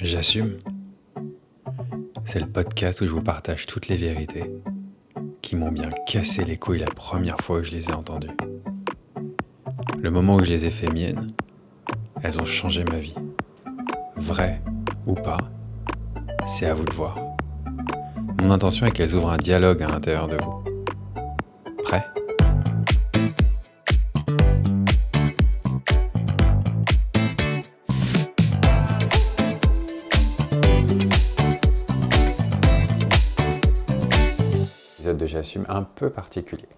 J'assume. C'est le podcast où je vous partage toutes les vérités qui m'ont bien cassé les couilles la première fois que je les ai entendues. Le moment où je les ai fait miennes, elles ont changé ma vie. Vraies ou pas, c'est à vous de voir. Mon intention est qu'elles ouvrent un dialogue à l'intérieur de vous. Prêt ? De J'assume un peu particulier,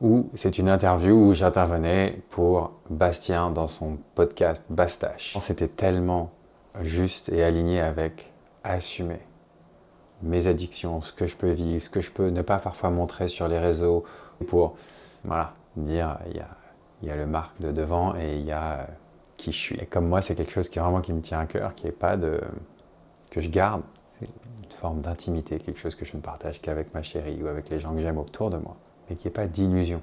où c'est une interview où j'intervenais pour Bastien dans son podcast Bastache. C'était tellement juste et aligné avec assumer mes addictions, ce que je peux vivre, ce que je peux ne pas parfois montrer sur les réseaux, pour dire il y a le Marc de devant et il y a qui je suis. Et comme moi, c'est quelque chose qui me tient à cœur, qui est pas que je garde. Une forme d'intimité, quelque chose que je ne partage qu'avec ma chérie ou avec les gens que j'aime autour de moi, mais qu'il n'y ait pas d'illusion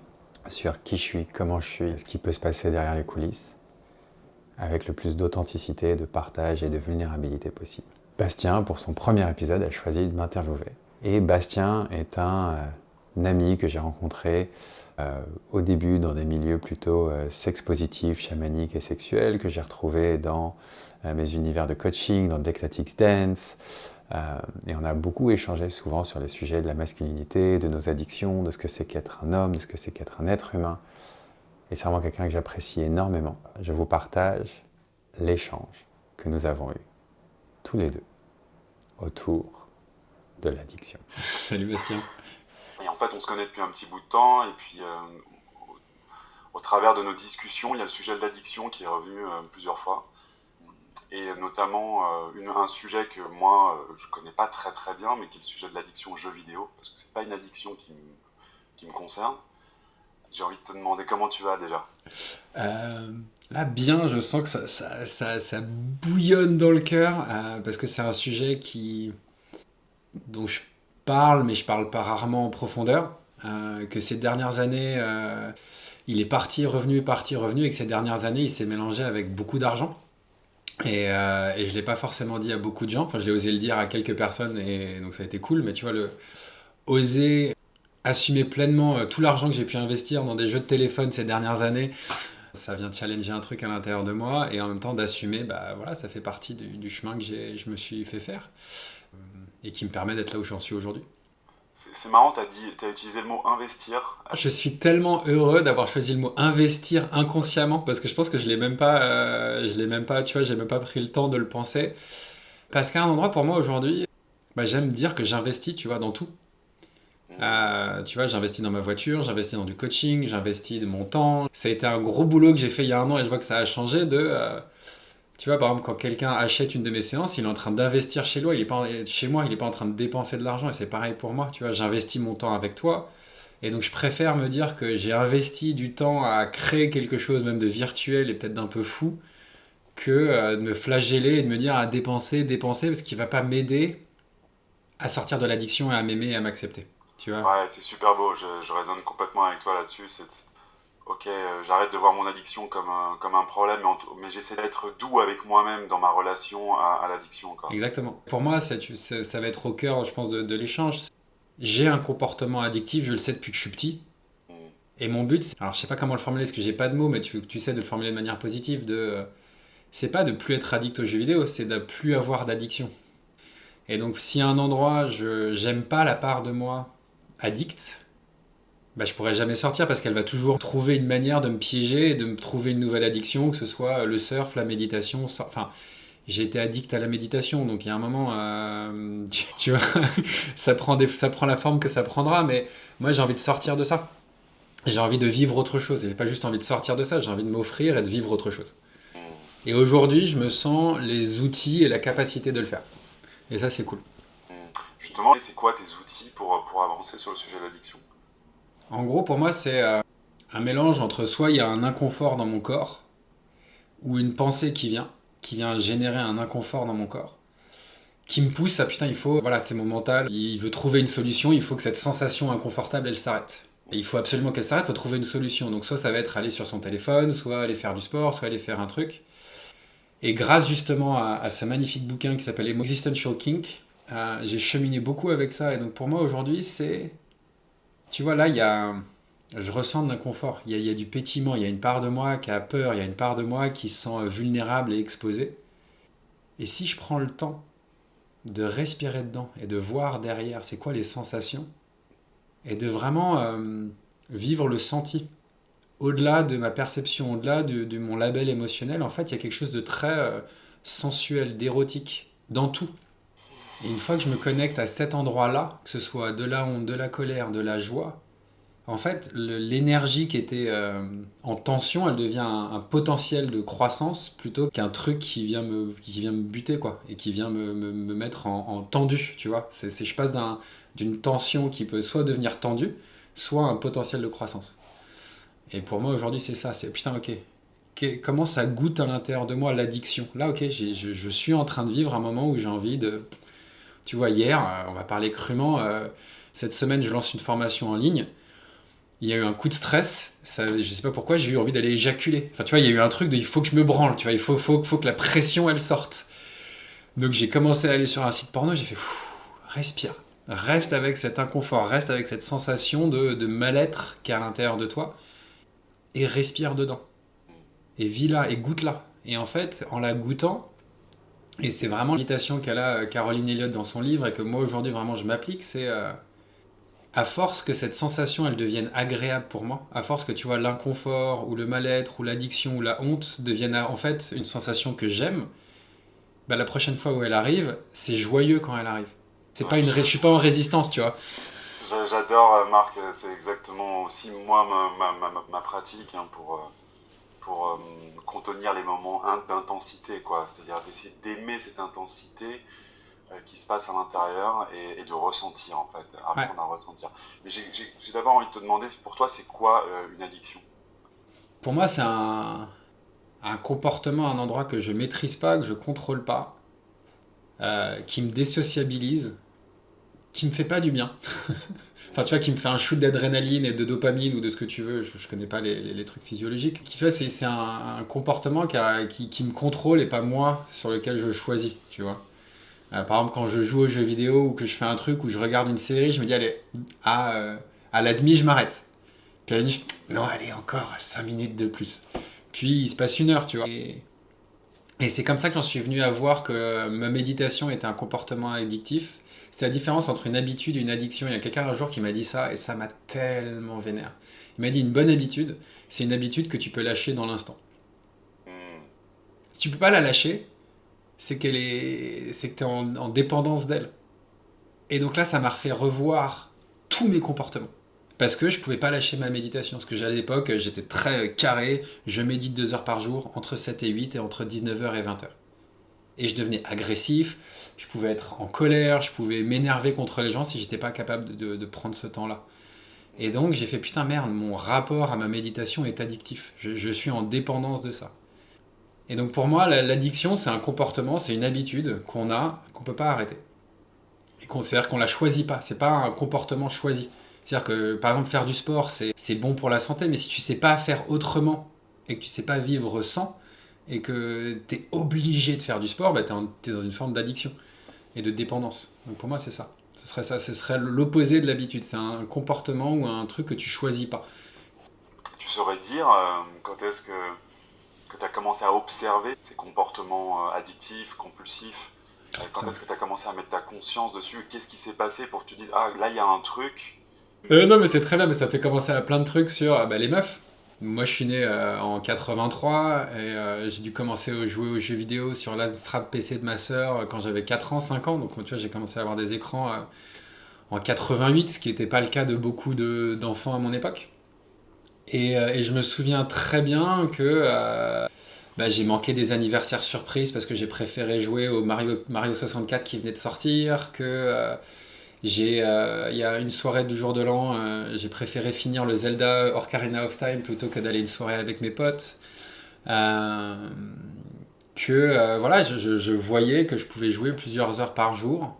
sur qui je suis, comment je suis, ce qui peut se passer derrière les coulisses, avec le plus d'authenticité, de partage et de vulnérabilité possible. Bastien, pour son premier épisode, a choisi de m'interviewer. Et Bastien est un ami que j'ai rencontré au début dans des milieux plutôt sex-positifs, chamaniques et sexuels, que j'ai retrouvé dans mes univers de coaching, dans Declatics Dance. Et on a beaucoup échangé souvent sur les sujets de la masculinité, de nos addictions, de ce que c'est qu'être un homme, de ce que c'est qu'être un être humain. Et c'est vraiment quelqu'un que j'apprécie énormément. Je vous partage l'échange que nous avons eu, tous les deux, autour de l'addiction. Salut Bastien. Et en fait, on se connaît depuis un petit bout de temps, et puis au travers de nos discussions, il y a le sujet de l'addiction qui est revenu plusieurs fois. Et notamment un sujet que moi je connais pas très très bien, mais qui est le sujet de l'addiction aux jeux vidéo, parce que c'est pas une addiction qui me concerne. J'ai envie de te demander comment tu vas déjà. Là bien, je sens que ça bouillonne dans le cœur, parce que c'est un sujet dont je parle, mais je parle pas rarement en profondeur, que ces dernières années, il est parti, revenu, et que ces dernières années, il s'est mélangé avec beaucoup d'argent. Et je l'ai pas forcément dit à beaucoup de gens, enfin je l'ai osé le dire à quelques personnes et donc ça a été cool, mais tu vois, oser assumer pleinement tout l'argent que j'ai pu investir dans des jeux de téléphone ces dernières années, ça vient challenger un truc à l'intérieur de moi, et en même temps d'assumer, ça fait partie du chemin que je me suis fait faire et qui me permet d'être là où j'en suis aujourd'hui. C'est marrant, t'as utilisé le mot investir. Je suis tellement heureux d'avoir choisi le mot investir inconsciemment, parce que je pense que je l'ai même pas, tu vois, j'ai même pas pris le temps de le penser. Parce qu'à un endroit pour moi aujourd'hui, j'aime dire que j'investis, tu vois, dans tout. Tu vois, j'investis dans ma voiture, j'investis dans du coaching, j'investis de mon temps. Ça a été un gros boulot que j'ai fait il y a un an et je vois que ça a changé tu vois, par exemple, quand quelqu'un achète une de mes séances, il est en train d'investir chez moi, il n'est pas en train de dépenser de l'argent, et c'est pareil pour moi, tu vois, j'investis mon temps avec toi, et donc je préfère me dire que j'ai investi du temps à créer quelque chose, même de virtuel et peut-être d'un peu fou, que de me flageller et de me dire à dépenser, parce qu'il ne va pas m'aider à sortir de l'addiction et à m'aimer et à m'accepter, tu vois. Ouais, c'est super beau, je résonne complètement avec toi là-dessus. Ok, j'arrête de voir mon addiction comme un problème, mais j'essaie d'être doux avec moi-même dans ma relation à l'addiction encore. Exactement. Pour moi, ça va être au cœur, je pense, de l'échange. J'ai un comportement addictif, je le sais depuis que je suis petit. Et mon but, alors je sais pas comment le formuler, parce que j'ai pas de mots, mais tu sais de le formuler de manière positive, c'est pas de plus être addict aux jeux vidéo, c'est de plus avoir d'addiction. Et donc si à un endroit, j'aime pas la part de moi addict, je pourrais jamais sortir, parce qu'elle va toujours trouver une manière de me piéger et de me trouver une nouvelle addiction, que ce soit le surf, la méditation, enfin, j'ai été addict à la méditation, donc il y a un moment, tu vois, ça prend la forme que ça prendra, mais moi j'ai envie de sortir de ça. J'ai envie de vivre autre chose, et j'ai pas juste envie de sortir de ça, j'ai envie de m'offrir et de vivre autre chose. Et aujourd'hui, je me sens les outils et la capacité de le faire. Et ça, c'est cool. Justement, c'est quoi tes outils pour avancer sur le sujet de l'addiction ? En gros, pour moi, c'est un mélange entre soit il y a un inconfort dans mon corps, ou une pensée qui vient générer un inconfort dans mon corps, qui me pousse à putain, il faut, voilà, c'est mon mental, il veut trouver une solution, il faut que cette sensation inconfortable, elle s'arrête. Et il faut absolument qu'elle s'arrête, il faut trouver une solution. Donc soit ça va être aller sur son téléphone, soit aller faire du sport, soit aller faire un truc. Et grâce justement à ce magnifique bouquin qui s'appelle Existential Kink, j'ai cheminé beaucoup avec ça. Et donc pour moi aujourd'hui, c'est... Tu vois, là, je ressens de l'inconfort. Il y a du pétillement, il y a une part de moi qui a peur, il y a une part de moi qui se sent vulnérable et exposée. Et si je prends le temps de respirer dedans et de voir derrière c'est quoi les sensations, et de vraiment vivre le senti, au-delà de ma perception, au-delà de mon label émotionnel, en fait, il y a quelque chose de très sensuel, d'érotique, dans tout. Et une fois que je me connecte à cet endroit-là, que ce soit de la honte, de la colère, de la joie, en fait, l'énergie qui était en tension, elle devient un potentiel de croissance plutôt qu'un truc qui vient me buter, quoi, et qui vient me mettre en tendu, tu vois. Je passe d'une tension qui peut soit devenir tendue, soit un potentiel de croissance. Et pour moi, aujourd'hui, c'est ça. C'est putain, ok. Comment ça goûte à l'intérieur de moi l'addiction? Là, ok, je suis en train de vivre un moment où j'ai envie de... Tu vois, hier, on va parler crûment, cette semaine, je lance une formation en ligne. Il y a eu un coup de stress, ça, je sais pas pourquoi, j'ai eu envie d'aller éjaculer. Enfin, tu vois, il y a eu un truc de il faut que je me branle, tu vois, faut que la pression, elle sorte. Donc j'ai commencé à aller sur un site porno, j'ai fait respire. Reste avec cet inconfort, reste avec cette sensation de mal-être qui est à l'intérieur de toi et respire dedans. Et vis là, et goûte là. Et en fait, en la goûtant, et c'est vraiment l'invitation qu'a là Caroline Elliott dans son livre et que moi aujourd'hui vraiment je m'applique, c'est à force que cette sensation elle devienne agréable pour moi, à force que tu vois l'inconfort ou le mal-être ou l'addiction ou la honte devienne en fait une sensation que j'aime, bah, la prochaine fois où elle arrive, c'est joyeux quand elle arrive. C'est pas je suis pas en résistance, tu vois. J'adore, Marc, c'est exactement aussi moi ma pratique hein, pour contenir les moments d'intensité, quoi. C'est-à-dire d'essayer d'aimer cette intensité qui se passe à l'intérieur et de ressentir, en fait, apprendre à ressentir. Mais j'ai d'abord envie de te demander, pour toi, c'est quoi une addiction? Pour moi, c'est un comportement, un endroit que je maîtrise pas, que je contrôle pas, qui me désociabilise, qui me fait pas du bien. Enfin, tu vois, qui me fait un shoot d'adrénaline et de dopamine ou de ce que tu veux, je connais pas les trucs physiologiques. Qui fait, c'est un comportement qui me contrôle et pas moi sur lequel je choisis, tu vois. Par exemple, quand je joue aux jeux vidéo ou que je fais un truc ou je regarde une série, je me dis, allez, à la demi, je m'arrête. Puis à la demi, non, allez, encore 5 minutes de plus. Puis il se passe 1 heure, tu vois. Et c'est comme ça que j'en suis venu à voir que ma méditation était un comportement addictif. C'est la différence entre une habitude et une addiction. Il y a quelqu'un un jour qui m'a dit ça et ça m'a tellement vénère. Il m'a dit une bonne habitude, c'est une habitude que tu peux lâcher dans l'instant. Si tu peux pas la lâcher, c'est que tu es en dépendance d'elle. Et donc là, ça m'a refait revoir tous mes comportements. Parce que je pouvais pas lâcher ma méditation. Parce que à l'époque, j'étais très carré. Je médite 2 heures par jour, entre 7 et 8 et entre 19h et 20h. Et je devenais agressif, je pouvais être en colère, je pouvais m'énerver contre les gens si j'étais pas capable de prendre ce temps-là. Et donc j'ai fait putain merde, mon rapport à ma méditation est addictif. Je suis en dépendance de ça. Et donc pour moi, l'addiction, c'est un comportement, c'est une habitude qu'on a, qu'on peut pas arrêter. C'est-à-dire qu'on la choisit pas, c'est pas un comportement choisi. C'est-à-dire que par exemple faire du sport, c'est bon pour la santé, mais si tu sais pas faire autrement et que tu sais pas vivre sans, et que tu es obligé de faire du sport, bah, tu es dans une forme d'addiction et de dépendance. Donc pour moi, c'est ça. Ce serait ça. Ce serait l'opposé de l'habitude. C'est un comportement ou un truc que tu choisis pas. Tu saurais dire quand est-ce que tu as commencé à observer ces comportements addictifs, compulsifs? Quand est-ce que tu as commencé à mettre ta conscience dessus? Qu'est-ce qui s'est passé pour que tu dises, ah là, il y a un truc? Non, mais c'est très bien, mais ça fait commencer à plein de trucs sur les meufs. Moi, je suis né en 83 et j'ai dû commencer à jouer aux jeux vidéo sur l'Amstrad PC de ma sœur quand j'avais 4 ans, 5 ans. Donc, tu vois, j'ai commencé à avoir des écrans en 88, ce qui n'était pas le cas de beaucoup d'enfants à mon époque. Et je me souviens très bien que j'ai manqué des anniversaires surprises parce que j'ai préféré jouer au Mario 64 qui venait de sortir, que il y a une soirée du jour de l'an, j'ai préféré finir le Zelda Ocarina of Time plutôt que d'aller une soirée avec mes potes. que voilà, je voyais que je pouvais jouer plusieurs heures par jour.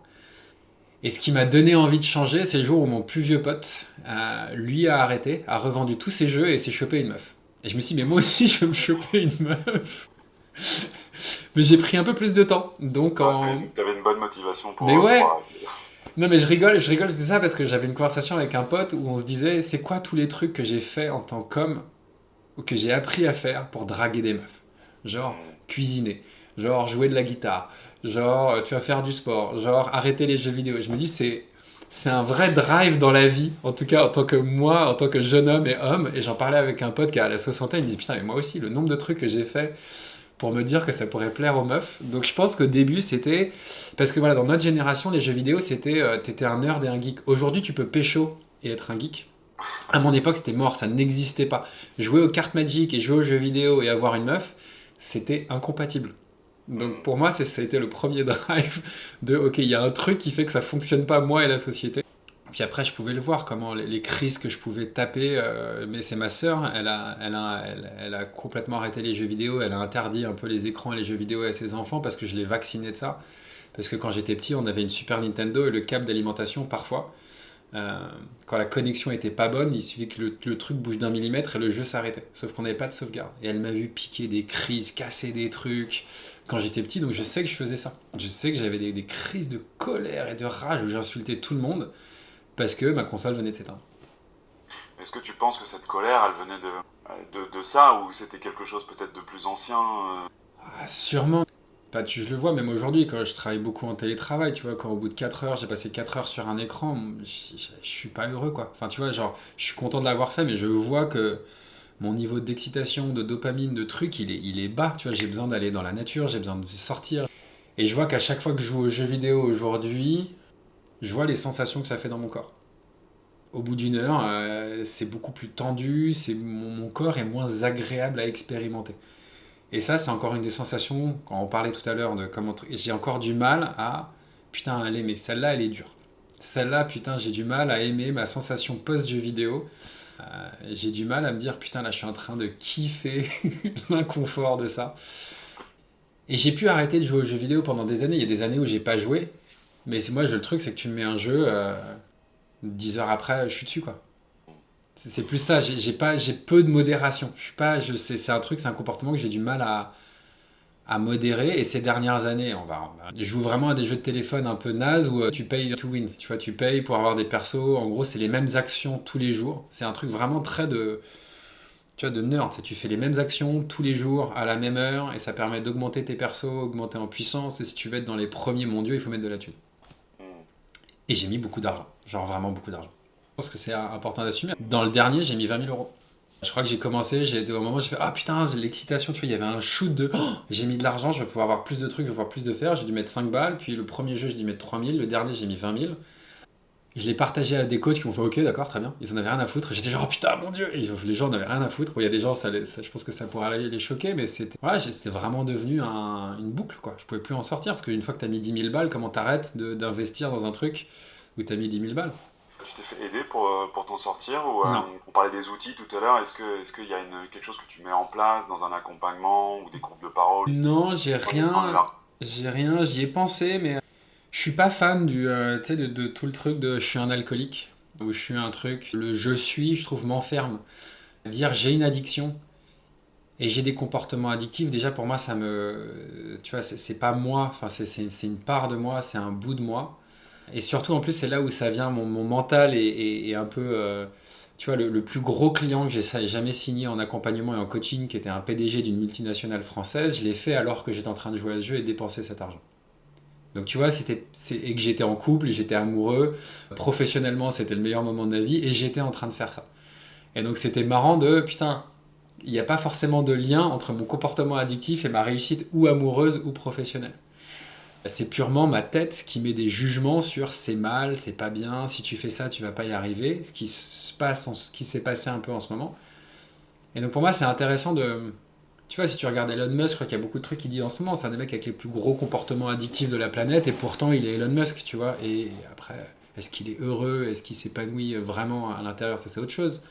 Et ce qui m'a donné envie de changer, c'est le jour où mon plus vieux pote, lui a arrêté, a revendu tous ses jeux et s'est chopé une meuf. Et je me suis dit, mais moi aussi, je veux me choper une meuf. Mais j'ai pris un peu plus de temps. Donc, T'avais une bonne motivation pour... Mais ouais. Non, mais je rigole, c'est ça parce que j'avais une conversation avec un pote où on se disait, c'est quoi tous les trucs que j'ai fait en tant qu'homme ou que j'ai appris à faire pour draguer des meufs? Genre, cuisiner, genre jouer de la guitare, genre tu vas faire du sport, genre arrêter les jeux vidéo. Je me dis, c'est un vrai drive dans la vie, en tout cas en tant que moi, en tant que jeune homme et homme. Et j'en parlais avec un pote qui a la soixantaine, il me dit, putain, mais moi aussi, le nombre de trucs que j'ai fait pour me dire que ça pourrait plaire aux meufs. Donc je pense qu'au début, c'était... Parce que voilà, dans notre génération, les jeux vidéo, c'était t'étais un nerd et un geek. Aujourd'hui, tu peux pécho et être un geek. À mon époque, c'était mort, ça n'existait pas. Jouer aux cartes Magic et jouer aux jeux vidéo et avoir une meuf, c'était incompatible. Donc pour moi, ça a été le premier drive de ok, il y a un truc qui fait que ça fonctionne pas moi et la société. Puis après, je pouvais le voir, comment les crises que je pouvais taper. Mais c'est ma sœur, elle a complètement arrêté les jeux vidéo. Elle a interdit un peu les écrans et les jeux vidéo à ses enfants parce que je l'ai vacciné de ça. Parce que quand j'étais petit, on avait une Super Nintendo et le câble d'alimentation, parfois, quand la connexion était pas bonne, il suffit que le truc bouge d'un millimètre et le jeu s'arrêtait. Sauf qu'on n'avait pas de sauvegarde. Et elle m'a vu piquer des crises, casser des trucs quand j'étais petit. Donc je sais que je faisais ça. Je sais que j'avais des crises de colère et de rage où j'insultais tout le monde parce que ma console venait de s'éteindre. Est-ce que tu penses que cette colère, elle venait de ça, ou c'était quelque chose peut-être de plus ancien Sûrement. Enfin, je le vois même aujourd'hui quand je travaille beaucoup en télétravail, tu vois, quand au bout de 4 heures, j'ai passé 4 heures sur un écran, je suis pas heureux, quoi. Enfin, tu vois, genre, je suis content de l'avoir fait, mais je vois que mon niveau d'excitation, de dopamine, de trucs, il est bas, tu vois, j'ai besoin d'aller dans la nature, j'ai besoin de sortir. Et je vois qu'à chaque fois que je joue aux jeux vidéo aujourd'hui, je vois les sensations que ça fait dans mon corps. Au bout d'une heure, c'est beaucoup plus tendu, mon corps est moins agréable à expérimenter. Et ça, c'est encore une des sensations, quand on parlait tout à l'heure de comment j'ai encore du mal à, putain, à l'aimer. Celle-là, elle est dure. Celle-là, putain, j'ai du mal à aimer ma sensation post-jeu vidéo. J'ai du mal à me dire, putain, là, je suis en train de kiffer l'inconfort de ça. Et j'ai pu arrêter de jouer aux jeux vidéo pendant des années. Il y a des années où j'ai pas joué. Mais moi, le truc, c'est que tu me mets un jeu, 10 heures après, je suis dessus, quoi. C'est plus ça, j'ai peu de modération. Je suis pas, c'est un truc, c'est un comportement que j'ai du mal à modérer. Et ces dernières années, je joue vraiment à des jeux de téléphone un peu naze où tu payes to win. Tu vois, tu payes pour avoir des persos. En gros, c'est les mêmes actions tous les jours. C'est un truc vraiment très tu vois, de nerd. Tu fais les mêmes actions tous les jours à la même heure et ça permet d'augmenter tes persos, augmenter en puissance. Et si tu veux être dans les premiers mondiaux, il faut mettre de la thune. Et j'ai mis beaucoup d'argent, genre vraiment beaucoup d'argent. Je pense que c'est important d'assumer. Dans le dernier, j'ai mis 20 000 euros. Je crois que j'ai commencé, au moment où j'ai fait ah putain, l'excitation, tu vois, il y avait un shoot de j'ai mis de l'argent, je vais pouvoir avoir plus de trucs, je vais pouvoir plus de faire. J'ai dû mettre 5 balles, puis le premier jeu, j'ai dû mettre 3 000, le dernier, j'ai mis 20 000. Je l'ai partagé à des coachs qui m'ont fait ok, d'accord, très bien. Ils en avaient rien à foutre. J'étais genre oh putain, mon dieu. Et les gens n'avaient rien à foutre. Bon, il y a des gens, je pense que ça pourrait les choquer, mais c'était vraiment devenu une boucle, quoi. Je pouvais plus en sortir parce qu'une fois que tu as mis 10 000 balles, comment t'arrêtes d'investir dans un truc où tu as mis 10 000 balles? Tu t'es fait aider pour t'en sortir ou, Non. on parlait des outils tout à l'heure. Est-ce qu'il y a quelque chose que tu mets en place dans un accompagnement ou des groupes de parole? Non, j'ai rien. J'y ai pensé, mais je suis pas fan tu sais, de tout le truc de je suis un alcoolique ou je suis un truc. Le je suis, je trouve, m'enferme. Dire j'ai une addiction et j'ai des comportements addictifs, déjà pour moi, tu vois, c'est pas moi, enfin, c'est une part de moi, c'est un bout de moi. Et surtout, en plus, c'est là où ça vient, mon mental est un peu. Tu vois, le plus gros client que j'ai jamais signé en accompagnement et en coaching, qui était un PDG d'une multinationale française, je l'ai fait alors que j'étais en train de jouer à ce jeu et de dépenser cet argent. Donc tu vois, et que j'étais en couple, j'étais amoureux, professionnellement, c'était le meilleur moment de ma vie, et j'étais en train de faire ça. Et donc c'était marrant putain, il n'y a pas forcément de lien entre mon comportement addictif et ma réussite ou amoureuse ou professionnelle. C'est purement ma tête qui met des jugements sur c'est mal, c'est pas bien, si tu fais ça, tu vas pas y arriver, ce qui s'est passé un peu en ce moment. Et donc pour moi, c'est intéressant tu vois, si tu regardes Elon Musk, je crois qu'il y a beaucoup de trucs qu'il dit en ce moment, c'est un des mecs avec les plus gros comportements addictifs de la planète, et pourtant il est Elon Musk, tu vois. Et après, est-ce qu'il est heureux, est-ce qu'il s'épanouit vraiment à l'intérieur, ça c'est autre chose.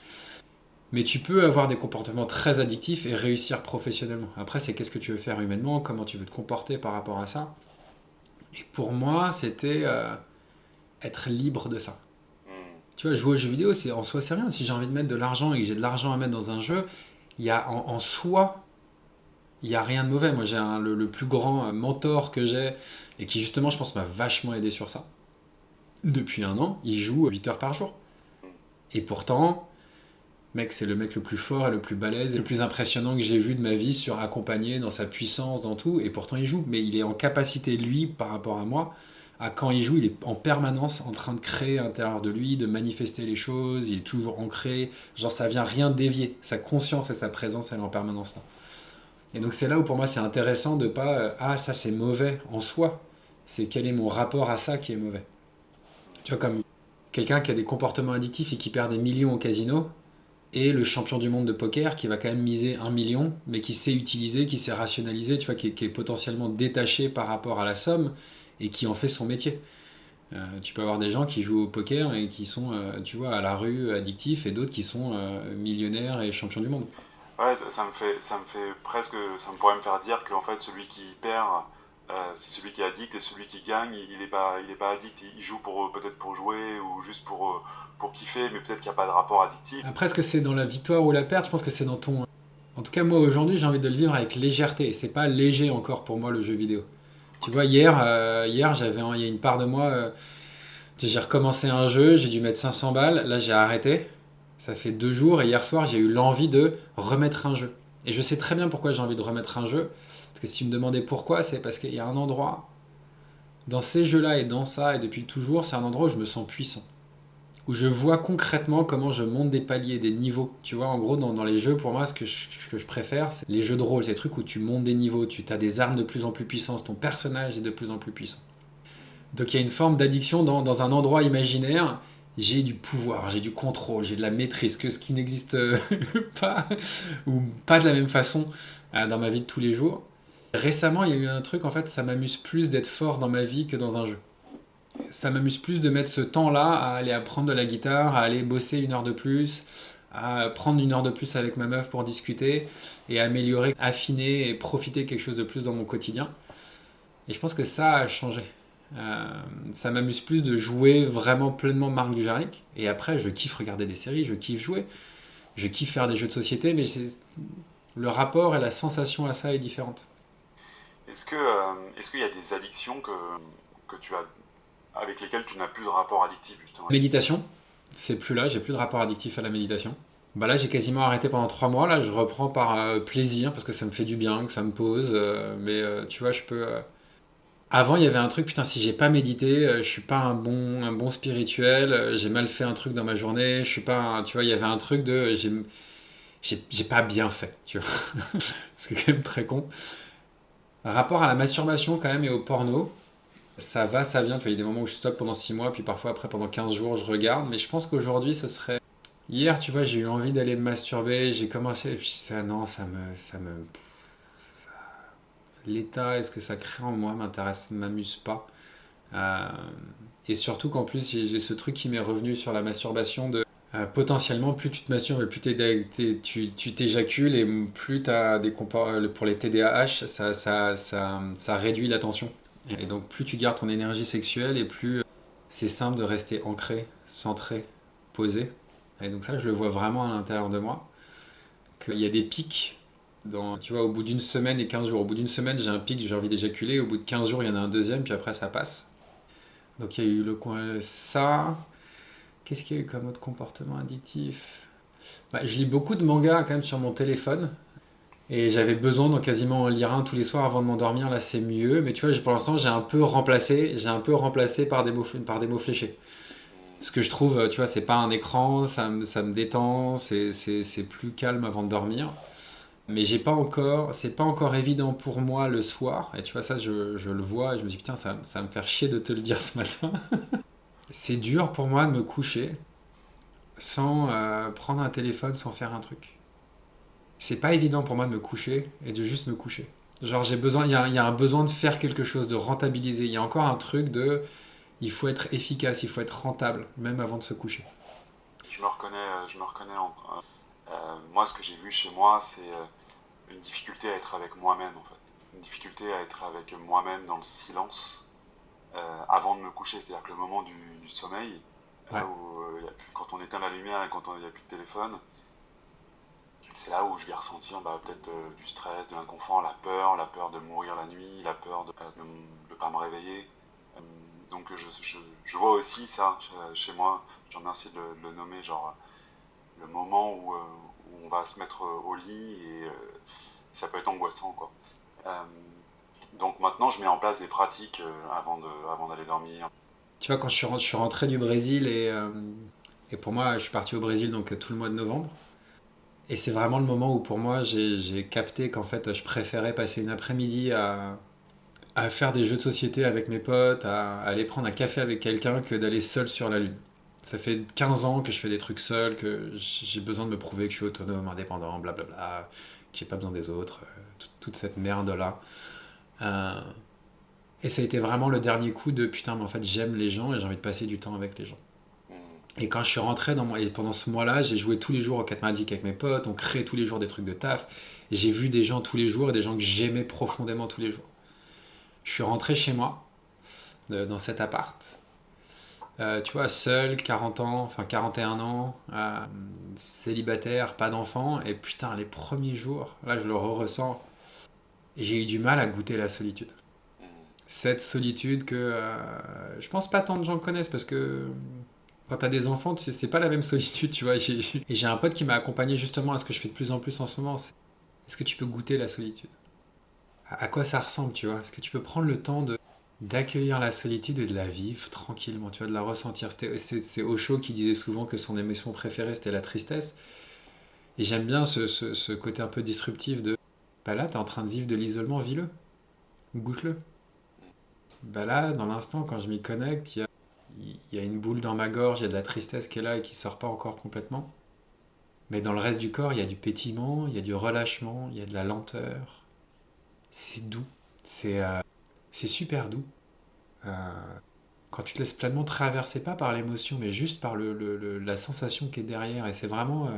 Mais tu peux avoir des comportements très addictifs et réussir professionnellement. Après, c'est qu'est-ce que tu veux faire humainement, comment tu veux te comporter par rapport à ça. Et pour moi, c'était être libre de ça. Tu vois, jouer aux jeux vidéo, en soi, c'est rien. Si j'ai envie de mettre de l'argent et que j'ai de l'argent à mettre dans un jeu, il y a en soi, il n'y a rien de mauvais. Moi, j'ai le plus grand mentor que j'ai et qui, justement, je pense, m'a vachement aidé sur ça. Depuis 1 an, il joue 8 heures par jour. Et pourtant, mec, c'est le mec le plus fort et le plus balèze et le plus impressionnant que j'ai vu de ma vie sur accompagner dans sa puissance, dans tout. Et pourtant, il joue. Mais il est en capacité, lui, par rapport à moi, à quand il joue, il est en permanence en train de créer à l'intérieur de lui, de manifester les choses. Il est toujours ancré. Genre, ça vient rien dévier. Sa conscience et sa présence, elle est en permanence là. Et donc, c'est là où pour moi, c'est intéressant de pas ah, ça c'est mauvais en soi. C'est quel est mon rapport à ça qui est mauvais. Tu vois, comme quelqu'un qui a des comportements addictifs et qui perd des millions au casino, et le champion du monde de poker qui va quand même miser 1 million, mais qui sait utiliser, qui sait rationaliser, tu vois, qui est potentiellement détaché par rapport à la somme et qui en fait son métier. Tu peux avoir des gens qui jouent au poker et qui sont, tu vois, à la rue addictifs et d'autres qui sont millionnaires et champions du monde. Ouais, ça me fait presque, ça me pourrait me faire dire qu'en fait, celui qui perd, c'est celui qui est addict, et celui qui gagne, il est pas addict, il joue peut-être pour jouer ou juste pour kiffer, mais peut-être qu'il n'y a pas de rapport addictif. Après, est-ce que c'est dans la victoire ou la perte? Je pense que c'est dans ton... En tout cas, moi, aujourd'hui, j'ai envie de le vivre avec légèreté. C'est pas léger encore pour moi, le jeu vidéo. Tu vois, hier il y a une part de moi... j'ai recommencé un jeu, j'ai dû mettre 500 balles. Là, j'ai arrêté. Ça fait 2 jours et hier soir, j'ai eu l'envie de remettre un jeu. Et je sais très bien pourquoi j'ai envie de remettre un jeu. Parce que si tu me demandais pourquoi, c'est parce qu'il y a un endroit, dans ces jeux-là et dans ça, et depuis toujours, c'est un endroit où je me sens puissant. Où je vois concrètement comment je monte des paliers, des niveaux. Tu vois, en gros, dans les jeux, pour moi, ce que je préfère, c'est les jeux de rôle, ces trucs où tu montes des niveaux, tu as des armes de plus en plus puissantes, ton personnage est de plus en plus puissant. Donc il y a une forme d'addiction dans un endroit imaginaire. J'ai du pouvoir, j'ai du contrôle, j'ai de la maîtrise, que ce qui n'existe pas, ou pas de la même façon dans ma vie de tous les jours. Récemment, il y a eu un truc, en fait, ça m'amuse plus d'être fort dans ma vie que dans un jeu. Ça m'amuse plus de mettre ce temps-là à aller apprendre de la guitare, à aller bosser 1 heure de plus, à prendre 1 heure de plus avec ma meuf pour discuter et améliorer, affiner et profiter de quelque chose de plus dans mon quotidien. Et je pense que ça a changé. Ça m'amuse plus de jouer vraiment pleinement Marc Dujardin. Et après, je kiffe regarder des séries, je kiffe jouer, je kiffe faire des jeux de société, mais le rapport et la sensation à ça est différente. Est-ce qu'il y a des addictions que tu as, avec lesquelles tu n'as plus de rapport addictif, justement? Méditation, c'est plus là, j'ai plus de rapport addictif à la méditation. Bah là, j'ai quasiment arrêté pendant 3 mois. Là, je reprends par plaisir parce que ça me fait du bien, que ça me pose. Mais tu vois, je peux. Avant, il y avait un truc, putain, si j'ai pas médité, je suis pas un bon spirituel, j'ai mal fait un truc dans ma journée, je suis pas tu vois, il y avait un truc de j'ai pas bien fait, tu vois. C'est quand même très con. Rapport à la masturbation quand même et au porno, ça va, ça vient, tu vois, il y a des moments où je stoppe pendant 6 mois, puis parfois après pendant 15 jours je regarde, mais je pense qu'aujourd'hui ce serait... Hier, tu vois, j'ai eu envie d'aller me masturber, j'ai commencé, et puis ah non, ça- l'état et ce que ça crée en moi m'amuse pas. Euh, et surtout qu'en plus, j'ai ce truc qui m'est revenu sur la masturbation de potentiellement, plus tu te masturbes, et plus tu t'éjacules et plus tu as pour les TDAH, ça réduit l'attention. Et donc, plus tu gardes ton énergie sexuelle et plus c'est simple de rester ancré, centré, posé. Et donc, ça, je le vois vraiment à l'intérieur de moi. Qu'il y a des pics. Tu vois, au bout d'une semaine et 15 jours. Au bout d'une semaine, j'ai un pic, j'ai envie d'éjaculer. Au bout de 15 jours, il y en a un deuxième, puis après, ça passe. Donc, il y a eu ça. Qu'est-ce qu'il y a eu comme autre comportement addictif? Je lis beaucoup de mangas quand même sur mon téléphone. Et j'avais besoin d'en quasiment en lire un tous les soirs avant de m'endormir. Là, c'est mieux. Mais tu vois, pour l'instant, j'ai un peu remplacé par des mots fléchés. Ce que je trouve, tu vois, c'est pas un écran, ça me détend, c'est plus calme avant de dormir. Mais c'est pas encore évident pour moi le soir. Et tu vois, ça, je le vois et je me dis, putain, ça va me faire chier de te le dire ce matin. C'est dur pour moi de me coucher sans prendre un téléphone, sans faire un truc. C'est pas évident pour moi de me coucher et de juste me coucher. Genre, il y a un besoin de faire quelque chose, de rentabiliser. Il y a encore un truc il faut être efficace, il faut être rentable, même avant de se coucher. Je me reconnais Moi, ce que j'ai vu chez moi, c'est une difficulté à être avec moi-même, en fait. Une difficulté à être avec moi-même dans le silence avant de me coucher. C'est-à-dire que le moment du sommeil, Ouais. là où, quand on éteint la lumière et quand il n'y a plus de téléphone, c'est là où je vais ressentir peut-être du stress, de l'inconfort, la peur de mourir la nuit, la peur de ne pas me réveiller. Euh, donc je vois aussi ça chez moi. Je te remercie de le nommer, genre le moment où on va se mettre au lit et ça peut être angoissant, quoi. Euh, donc maintenant, je mets en place des pratiques avant d'aller dormir. Tu vois, quand je suis rentré du Brésil et pour moi, je suis parti au Brésil donc tout le mois de novembre. Et c'est vraiment le moment où pour moi, j'ai capté qu'en fait, je préférais passer une après-midi à faire des jeux de société avec mes potes, à aller prendre un café avec quelqu'un que d'aller seul sur la Lune. Ça fait 15 ans que je fais des trucs seul, que j'ai besoin de me prouver que je suis autonome, indépendant, blablabla, que j'ai pas besoin des autres, toute cette merde-là. Euh, et ça a été vraiment le dernier coup de putain, mais en fait, j'aime les gens et j'ai envie de passer du temps avec les gens. Hmm. Et quand je suis rentré et pendant ce mois-là, j'ai joué tous les jours au 4 Magic avec mes potes, on crée tous les jours des trucs de taf. Et j'ai vu des gens tous les jours et des gens que j'aimais profondément tous les jours. Je suis rentré chez moi, dans cet appart. Tu vois, seul, 40 ans, enfin 41 ans, célibataire, pas d'enfant. Et putain, les premiers jours, là je le ressens, j'ai eu du mal à goûter la solitude. Hmm. Cette solitude que je pense pas tant de gens connaissent parce que quand t'as des enfants, tu sais, c'est pas la même solitude, tu vois. Et j'ai un pote qui m'a accompagné justement à ce que je fais de plus en plus en ce moment. Est-ce que tu peux goûter la solitude? À quoi ça ressemble, tu vois? Est-ce que tu peux prendre le temps d'accueillir la solitude et de la vivre tranquillement, tu vois, de la ressentir? C'est Osho qui disait souvent que son émotion préférée c'était la tristesse. Et j'aime bien ce côté un peu disruptif de bah là, t'es en train de vivre de l'isolement, vis-le, goûte-le. Bah là, dans l'instant, quand je m'y connecte, il y a une boule dans ma gorge, il y a de la tristesse qui est là et qui sort pas encore complètement. Mais dans le reste du corps, il y a du pétillement, il y a du relâchement, il y a de la lenteur. C'est doux, c'est c'est super doux. Euh, Quand tu te laisses pleinement traverser, pas par l'émotion, mais juste par la sensation qui est derrière. Et c'est vraiment.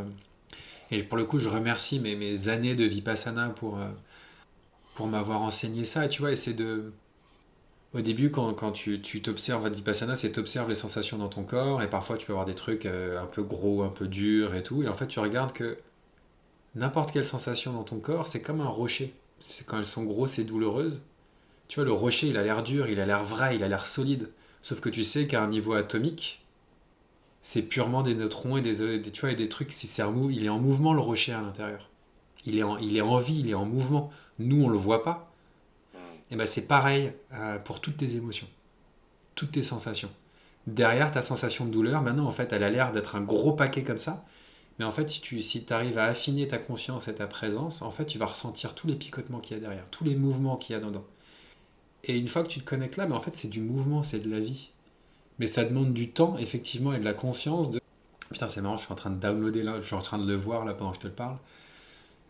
Et pour le coup, je remercie mes années de Vipassana pour m'avoir enseigné ça. Et tu vois, et c'est de. Au début, quand tu t'observes votre Vipassana, c'est t'observes les sensations dans ton corps. Et parfois, tu peux avoir des trucs un peu gros, un peu durs et tout. Et en fait, tu regardes que n'importe quelle sensation dans ton corps, c'est comme un rocher. C'est quand elles sont grosses et douloureuses. Tu vois, le rocher, il a l'air dur, il a l'air vrai, il a l'air solide. Sauf que tu sais qu'à un niveau atomique, c'est purement des neutrons et tu vois, et des trucs, si il est en mouvement le rocher à l'intérieur. Il est en vie, il est en mouvement. Nous, on le voit pas. Hmm. Et ben c'est pareil pour toutes tes émotions, toutes tes sensations. Derrière ta sensation de douleur, maintenant, en fait, elle a l'air d'être un gros paquet comme ça. Mais en fait, si tu arrives à affiner ta conscience et ta présence, en fait, tu vas ressentir tous les picotements qu'il y a derrière, tous les mouvements qu'il y a dedans. Et une fois que tu te connectes là, mais en fait, c'est du mouvement, c'est de la vie. Mais ça demande du temps, effectivement, et de la conscience de. Putain, c'est marrant, je suis en train de downloader là, je suis en train de le voir là pendant que je te le parle.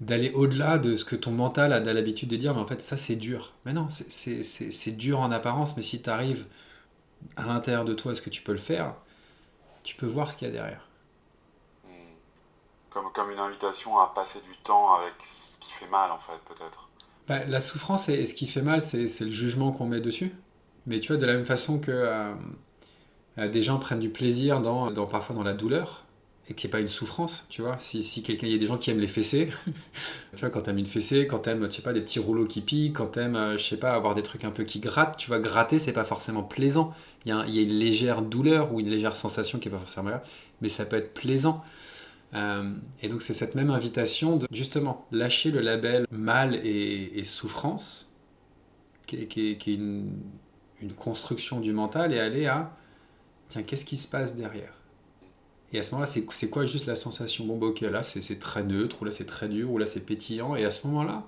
D'aller au-delà de ce que ton mental a l'habitude de dire, mais en fait, ça c'est dur. Mais non, c'est dur en apparence, mais si tu arrives à l'intérieur de toi, est-ce que tu peux le faire? Tu peux voir ce qu'il y a derrière. Hmm. Comme une invitation à passer du temps avec ce qui fait mal, en fait, peut-être. Bah, la souffrance et ce qui fait mal, c'est le jugement qu'on met dessus. Mais tu vois, de la même façon que des gens prennent du plaisir parfois dans la douleur, et qu'il n'y ait pas une souffrance, tu vois. Si quelqu'un, il y a des gens qui aiment les fessées, tu vois, quand t'aimes une fessée, quand t'aimes, je sais pas, des petits rouleaux qui piquent, quand t'aimes, je sais pas, avoir des trucs un peu qui grattent, tu vois, gratter, c'est pas forcément plaisant. Il y a une légère douleur ou une légère sensation qui est pas forcément là, mais ça peut être plaisant. Et donc c'est cette même invitation de justement lâcher le label mal et souffrance, qui est une construction du mental, et aller à, tiens, qu'est-ce qui se passe derrière? Et à ce moment-là, c'est quoi juste la sensation? Bon, bah ok, là c'est très neutre, ou là c'est très dur, ou là c'est pétillant. Et à ce moment-là,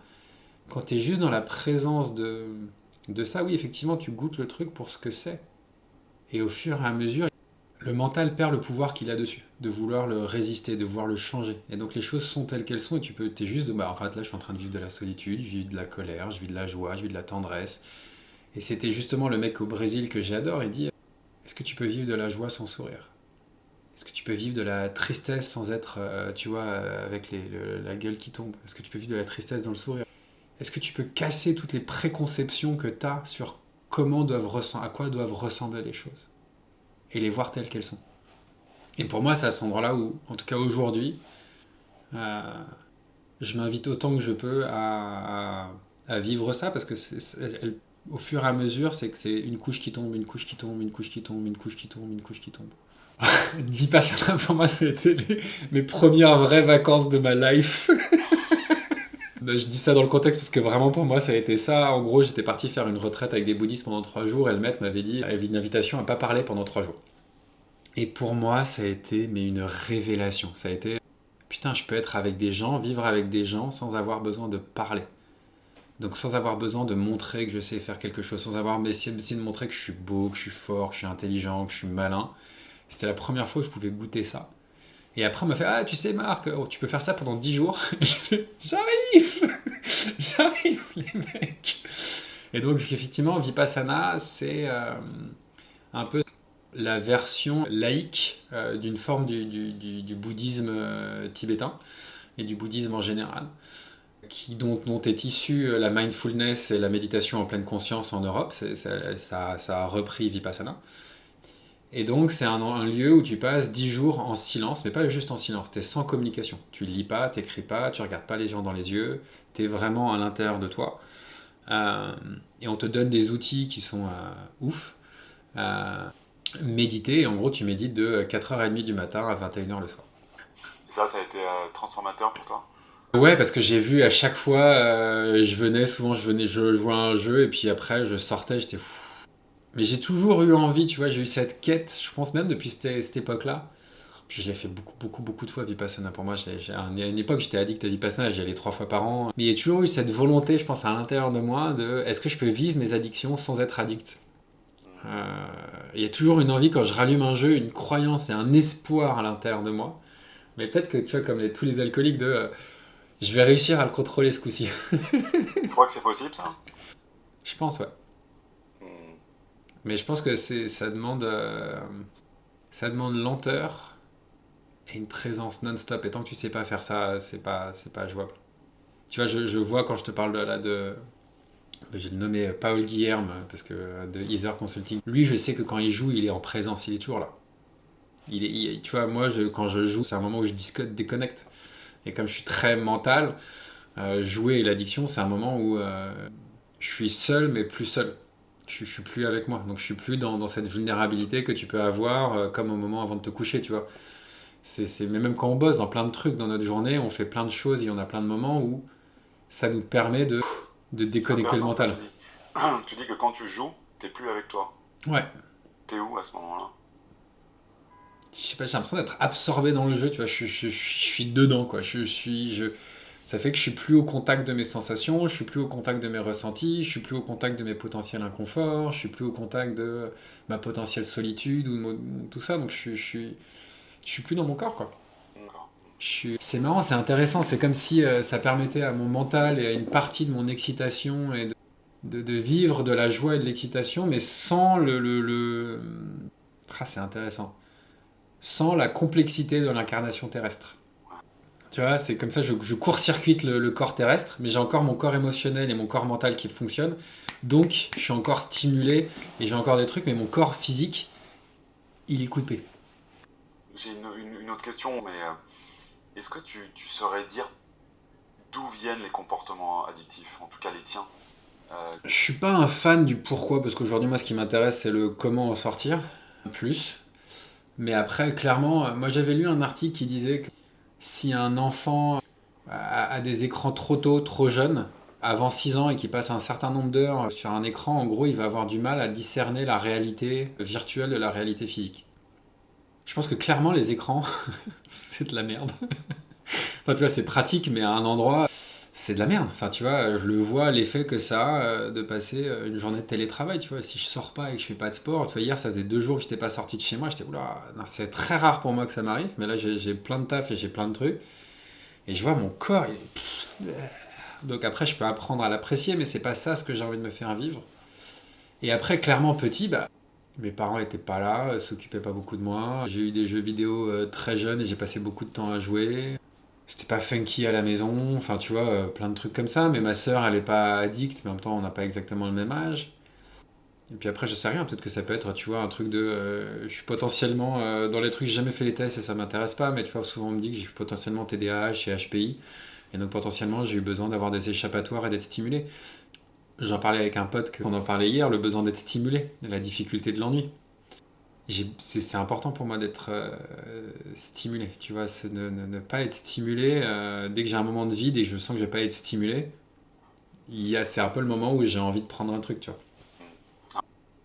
quand tu es juste dans la présence de ça, oui, effectivement, tu goûtes le truc pour ce que c'est. Et au fur et à mesure, le mental perd le pouvoir qu'il a dessus, de vouloir le résister, de vouloir le changer. Et donc les choses sont telles qu'elles sont, et t'es juste de, bah en fait là je suis en train de vivre de la solitude, je vis de la colère, je vis de la joie, je vis de la tendresse. Et c'était justement le mec au Brésil que j'adore, il dit, est-ce que tu peux vivre de la joie sans sourire? Est-ce que tu peux vivre de la tristesse sans être, tu vois, avec la gueule qui tombe? Est-ce que tu peux vivre de la tristesse dans le sourire? Est-ce que tu peux casser toutes les préconceptions que tu as sur à quoi doivent ressembler les choses et les voir telles qu'elles sont? Et pour moi, c'est à cet endroit-là où, en tout cas aujourd'hui, je m'invite autant que je peux à vivre ça, parce que au fur et à mesure, c'est que c'est une couche qui tombe, une couche qui tombe, une couche qui tombe, une couche qui tombe, une couche qui tombe. Vipassana, pour moi, ça a été mes premières vraies vacances de ma life. Je dis ça dans le contexte parce que vraiment pour moi ça a été ça. En gros, j'étais parti faire une retraite avec des bouddhistes pendant 3 jours et le maître m'avait dit, avait une invitation à pas parler pendant 3 jours. Et pour moi, ça a été une révélation. Ça a été, putain, je peux être avec des gens, vivre avec des gens sans avoir besoin de parler. Donc sans avoir besoin de montrer que je sais faire quelque chose, sans avoir essayé de montrer que je suis beau, que je suis fort, que je suis intelligent, que je suis malin. C'était la première fois que je pouvais goûter ça. Et après, on m'a fait, ah, tu sais, Marc, tu peux faire ça pendant 10 jours. Et je fais, j'arrive, les mecs. Et donc, effectivement, Vipassana, c'est un peu la version laïque d'une forme du bouddhisme tibétain et du bouddhisme en général, dont est issue la mindfulness et la méditation en pleine conscience en Europe. Ça a repris Vipassana. Et donc, c'est un lieu où tu passes 10 jours en silence, mais pas juste en silence, t'es sans communication. Tu lis pas, t'écris pas, tu regardes pas les gens dans les yeux, t'es vraiment à l'intérieur de toi. Et on te donne des outils qui sont ouf. Méditer, et en gros, tu médites de 4h30 du matin à 21h le soir. Et ça a été transformateur pour toi? Ouais, parce que j'ai vu à chaque fois, je jouais à un jeu, et puis après, je sortais, j'étais fou. Mais j'ai toujours eu envie, tu vois, j'ai eu cette quête, je pense même depuis cette époque-là. Puis je l'ai fait beaucoup de fois, Vipassana. Pour moi, à une époque, j'étais addict à Vipassana, j'y allais 3 fois par an. Mais il y a toujours eu cette volonté, je pense, à l'intérieur de moi, est-ce que je peux vivre mes addictions sans être addict? Il y a toujours une envie, quand je rallume un jeu, une croyance et un espoir à l'intérieur de moi. Mais peut-être que, tu vois, comme tous les alcooliques, je vais réussir à le contrôler ce coup-ci. Tu crois que c'est possible, ça? Je pense, ouais. Mais je pense que ça demande lenteur et une présence non-stop. Et tant que tu sais pas faire ça, c'est pas jouable. Tu vois, je vois quand je te parle j'ai nommé Paul Guilherme, parce que de Ether Consulting. Lui, je sais que quand il joue, il est en présence, il est toujours là. Tu vois, moi, quand je joue, c'est un moment où je déconnecte. Et comme je suis très mental, jouer et l'addiction, c'est un moment où je suis seul, mais plus seul. Je suis plus avec moi, donc je suis plus dans cette vulnérabilité que tu peux avoir comme au moment avant de te coucher, tu vois. Mais même quand on bosse dans plein de trucs dans notre journée, on fait plein de choses, il y en a plein de moments où ça nous permet de déconnecter le mental. Tu dis que quand tu joues, t'es plus avec toi. Ouais. T'es où à ce moment-là? Je sais pas, j'ai l'impression d'être absorbé dans le jeu, tu vois, je suis dedans, quoi. Ça fait que je suis plus au contact de mes sensations, je suis plus au contact de mes ressentis, je suis plus au contact de mes potentiels inconforts, je suis plus au contact de ma potentielle solitude ou tout ça, donc je suis plus dans mon corps, quoi. C'est marrant, c'est intéressant, c'est comme si ça permettait à mon mental et à une partie de mon excitation et de vivre de la joie et de l'excitation, mais sans c'est intéressant. Sans la complexité de l'incarnation terrestre. Tu vois, c'est comme ça, je court-circuite le corps terrestre, mais j'ai encore mon corps émotionnel et mon corps mental qui fonctionnent. Donc, je suis encore stimulé et j'ai encore des trucs, mais mon corps physique, il est coupé. J'ai une autre question, mais est-ce que tu saurais dire d'où viennent les comportements addictifs, en tout cas les tiens? Je suis pas un fan du pourquoi, parce qu'aujourd'hui, moi, ce qui m'intéresse, c'est le comment en sortir, plus. Mais après, clairement, moi, j'avais lu un article qui disait que si un enfant a des écrans trop tôt, trop jeune, avant 6 ans, et qu'il passe un certain nombre d'heures sur un écran, en gros, il va avoir du mal à discerner la réalité virtuelle de la réalité physique. Je pense que clairement, les écrans, c'est de la merde. Enfin, tu vois, c'est pratique, mais à un endroit, c'est de la merde. Enfin, tu vois, je le vois, l'effet que ça a de passer une journée de télétravail. Tu vois, si je sors pas et que je fais pas de sport, tu vois, hier, ça faisait 2 jours que j'étais pas sorti de chez moi. J'étais, oula, non, c'est très rare pour moi que ça m'arrive, mais là, j'ai plein de taf et j'ai plein de trucs. Et je vois mon corps, donc après, je peux apprendre à l'apprécier, mais c'est pas ça ce que j'ai envie de me faire vivre. Et après, clairement, petit, Mes parents étaient pas là, s'occupaient pas beaucoup de moi. J'ai eu des jeux vidéo très jeunes et j'ai passé beaucoup de temps à jouer. C'était pas funky à la maison, enfin tu vois, plein de trucs comme ça. Mais ma sœur, elle est pas addict, mais en même temps, on n'a pas exactement le même âge. Et puis après, je sais rien, peut-être que ça peut être, tu vois, un truc de. Je suis potentiellement. Dans les trucs, j'ai jamais fait les tests et ça m'intéresse pas, mais tu vois, souvent on me dit que j'ai potentiellement TDAH et HPI. Et donc potentiellement, j'ai eu besoin d'avoir des échappatoires et d'être stimulé. J'en parlais avec un pote, on en parlait hier, le besoin d'être stimulé, la difficulté de l'ennui. C'est important pour moi d'être stimulé, tu vois, c'est ne pas être stimulé. Dès que j'ai un moment de vide et que je sens que je vais pas être stimulé, c'est un peu le moment où j'ai envie de prendre un truc, tu vois.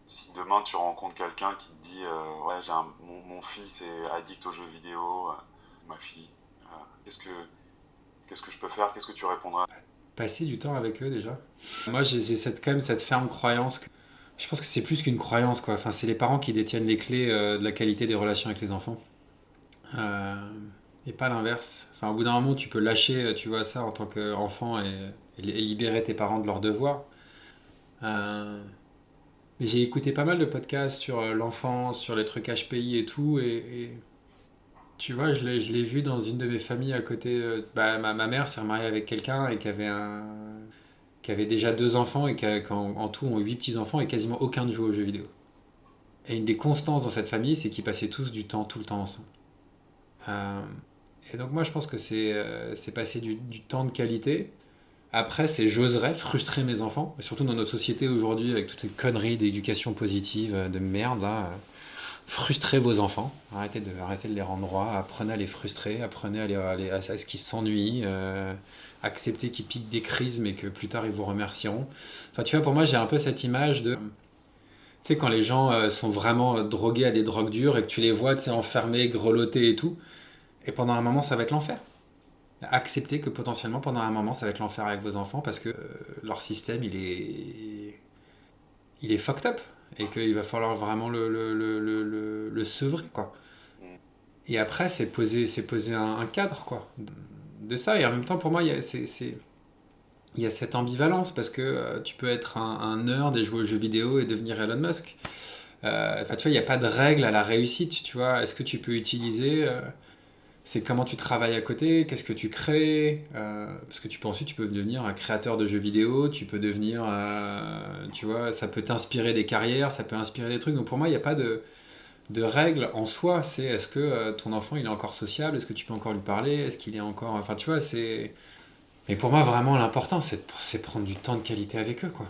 Si demain tu rencontres quelqu'un qui te dit ouais, mon fils est addict aux jeux vidéo, ma fille, euh, qu'est-ce que, qu'est-ce que je peux faire? Qu'est-ce que tu répondras? Passer du temps avec eux déjà. Moi, j'ai quand même cette ferme croyance. Je pense que c'est plus qu'une croyance, quoi. Enfin, c'est les parents qui détiennent les clés de la qualité des relations avec les enfants. Euh, et pas l'inverse. Enfin, au bout d'un moment, tu peux lâcher, tu vois, ça en tant qu'enfant et libérer tes parents de leurs devoirs. Euh, mais j'ai écouté pas mal de podcasts sur l'enfance, sur les trucs HPI et tout. Et tu vois, je l'ai vu dans une de mes familles à côté. Ma mère s'est remariée avec quelqu'un et qui avait déjà deux enfants et en tout ont huit petits-enfants et quasiment aucun ne joue aux jeux vidéo. Et une des constances dans cette famille, c'est qu'ils passaient tous du temps, tout le temps ensemble. Euh, et donc moi, je pense que c'est passer du temps de qualité. Après, c'est j'oserais frustrer mes enfants, et surtout dans notre société aujourd'hui avec toutes ces conneries d'éducation positive de merde là. Frustrez vos enfants, arrêtez de les rendre droits, apprenez à les frustrer, apprenez à ce qu'ils s'ennuient, acceptez qu'ils piquent des crises mais que plus tard ils vous remercieront. Enfin, tu vois, pour moi, j'ai un peu cette image de. Tu sais, quand les gens sont vraiment drogués à des drogues dures et que tu les vois, tu sais, enfermés, grelottés et tout, et pendant un moment, ça va être l'enfer. Acceptez que potentiellement, pendant un moment, ça va être l'enfer avec vos enfants parce que leur système, il est fucked up et qu'il va falloir vraiment le sevrer, quoi. Et après, c'est poser un cadre, quoi, de ça. Et en même temps, pour moi, il y a cette ambivalence parce que tu peux être un nerd et jouer aux jeux vidéo et devenir Elon Musk. Enfin, tu vois, il n'y a pas de règle à la réussite, tu vois. Est-ce que tu peux utiliser c'est comment tu travailles à côté, qu'est-ce que tu crées, parce que tu peux devenir un créateur de jeux vidéo, tu peux devenir, tu vois, ça peut t'inspirer des carrières, ça peut inspirer des trucs. Donc pour moi, il n'y a pas de règle en soi. C'est est-ce que ton enfant il est encore sociable, est-ce que tu peux encore lui parler, est-ce qu'il est encore, enfin tu vois, c'est. Mais pour moi, vraiment, l'important, c'est de prendre du temps de qualité avec eux, quoi.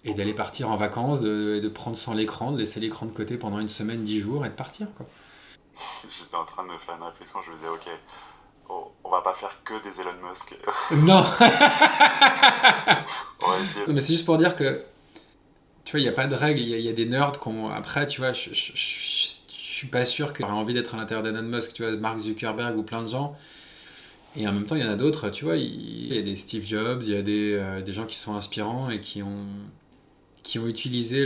Et d'aller partir en vacances, de prendre sans l'écran, de laisser l'écran de côté pendant une semaine, 10 jours et de partir, quoi. J'étais en train de me faire une réflexion, je me disais ok, on va pas faire que des Elon Musk, Non. on va essayer. Non, mais c'est juste pour dire que tu vois, il n'y a pas de règle. Il y a des nerds qui ont. Après, tu vois, je suis pas sûr que j'aurais envie d'être à l'intérieur d'Elon Musk, tu vois, Mark Zuckerberg ou plein de gens. Et en même temps, il y en a d'autres, tu vois, il y a des Steve Jobs, il y a des gens qui sont inspirants et qui ont utilisé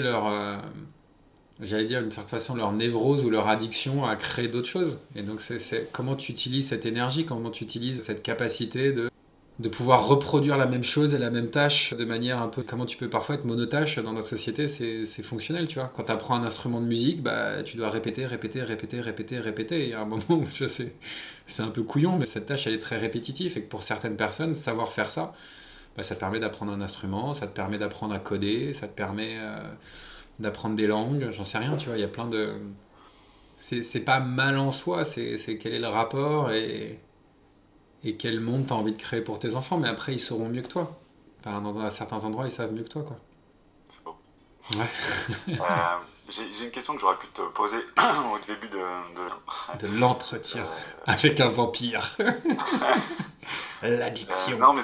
j'allais dire d'une certaine façon, leur névrose ou leur addiction à créer d'autres choses. Et donc, c'est comment tu utilises cette énergie, comment tu utilises cette capacité de pouvoir reproduire la même chose et la même tâche de manière un peu. Comment tu peux parfois être monotâche dans notre société, c'est fonctionnel, tu vois. Quand tu apprends un instrument de musique, bah, tu dois répéter, répéter, répéter, répéter, répéter. Et il y a un moment où c'est un peu couillon, mais cette tâche, elle est très répétitive et que pour certaines personnes, savoir faire ça, bah, ça te permet d'apprendre un instrument, ça te permet d'apprendre à coder, ça te permet d'apprendre des langues, j'en sais rien, tu vois. Il y a plein de. C'est pas mal en soi, c'est quel est le rapport et quel monde tu as envie de créer pour tes enfants, mais après ils sauront mieux que toi. Enfin, à certains endroits, ils savent mieux que toi, quoi. C'est beau. Ouais. J'ai une question que j'aurais pu te poser au début De l'entretien avec un vampire. L'addiction. non, mais